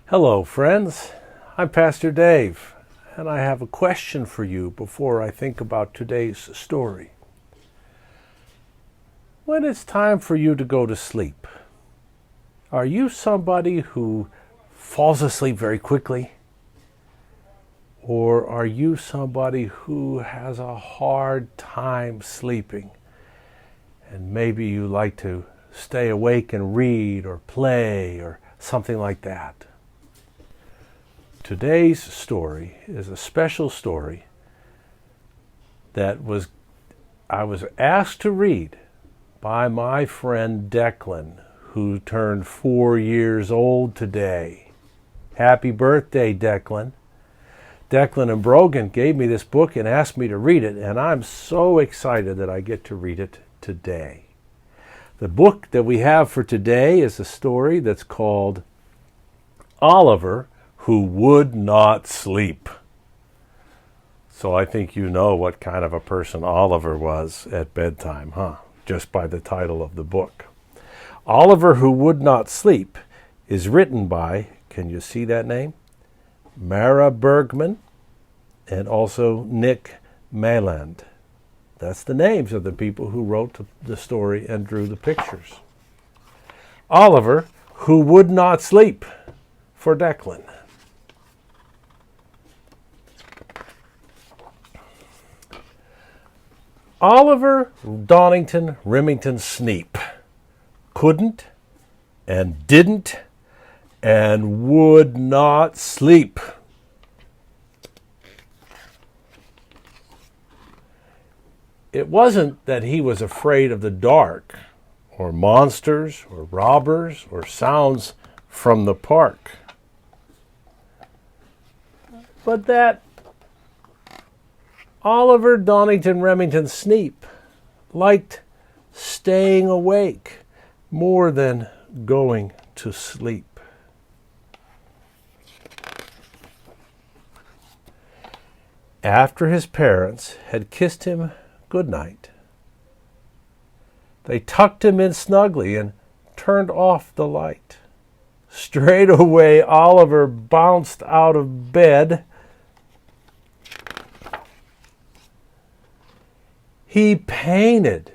Hello, friends. I'm Pastor Dave, and I have a question for you before I think about today's story. When it's time for you to go to sleep, are you somebody who falls asleep very quickly? Or are you somebody who has a hard time sleeping? And maybe you like to stay awake and read or play or something like that. Today's story is a special story that I was asked to read by my friend Declan, who turned 4 years old today. Happy birthday, Declan. Declan and Brogan gave me this book and asked me to read it, and I'm so excited that I get to read it today. The book that we have for today is a story that's called Oliver, Who Would Not Sleep. So I think you know what kind of a person Oliver was at bedtime, huh? Just by the title of the book. Oliver, Who Would Not Sleep is written by, can you see that name? Mara Bergman and also Nick Mayland. That's the names of the people who wrote the story and drew the pictures. Oliver, Who Would Not Sleep for Declan. Oliver Donington Remington Sneap couldn't and didn't and would not sleep. It wasn't that he was afraid of the dark or monsters or robbers or sounds from the park, but that Oliver Donington Remington Sneap liked staying awake more than going to sleep. After his parents had kissed him goodnight, they tucked him in snugly and turned off the light. Straight away, Oliver bounced out of bed. He painted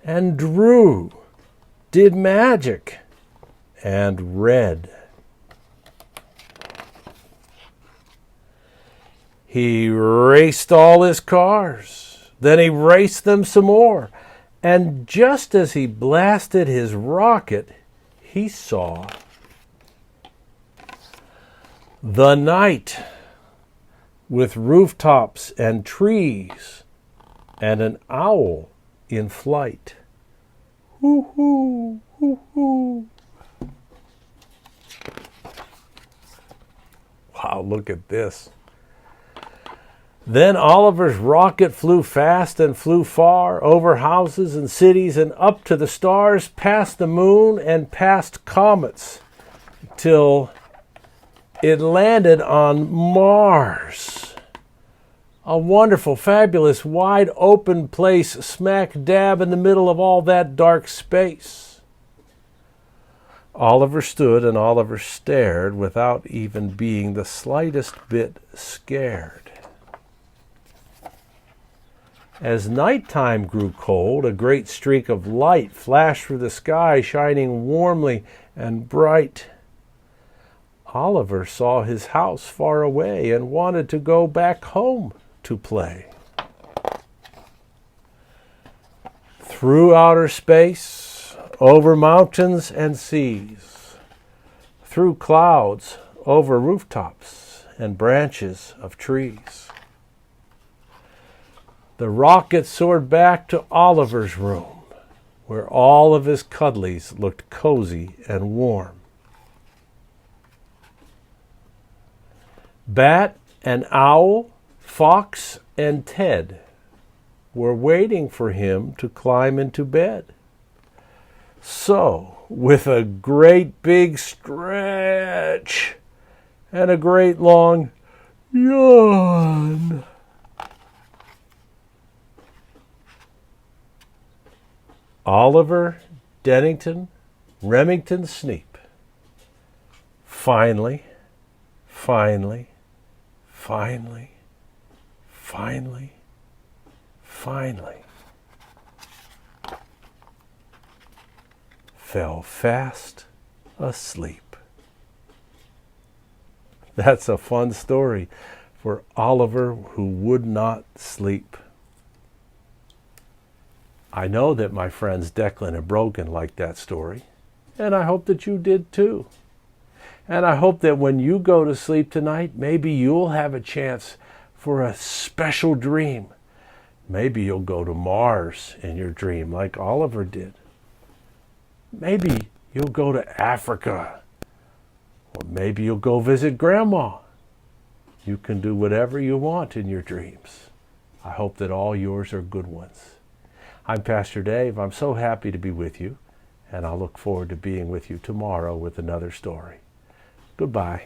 and drew, did magic, and read. He raced all his cars. Then he raced them some more. And just as he blasted his rocket, he saw the night with rooftops and trees and an owl in flight. Hoo-hoo, hoo-hoo. Wow, look at this. Then Oliver's rocket flew fast and flew far, over houses and cities and up to the stars, past the moon and past comets, till it landed on Mars. A wonderful, fabulous, wide open place smack dab in the middle of all that dark space. Oliver stood and Oliver stared without even being the slightest bit scared. As nighttime grew cold, a great streak of light flashed through the sky, shining warmly and bright. Oliver saw his house far away and wanted to go back home to play. Through outer space, over mountains and seas, through clouds, over rooftops and branches of trees. The rocket soared back to Oliver's room, where all of his cuddlies looked cozy and warm. Bat and owl, fox and Ted were waiting for him to climb into bed. So, with a great big stretch and a great long yawn, Oliver Dennington Remington Sneap finally finally, finally, finally, finally fell fast asleep. That's a fun story for Oliver who would not sleep. I know that my friends Declan and Brogan liked that story, and I hope that you did too. And I hope that when you go to sleep tonight, maybe you'll have a chance for a special dream. Maybe you'll go to Mars in your dream like Oliver did. Maybe you'll go to Africa. Or maybe you'll go visit Grandma. You can do whatever you want in your dreams. I hope that all yours are good ones. I'm Pastor Dave. I'm so happy to be with you, and I'll look forward to being with you tomorrow with another story. Goodbye.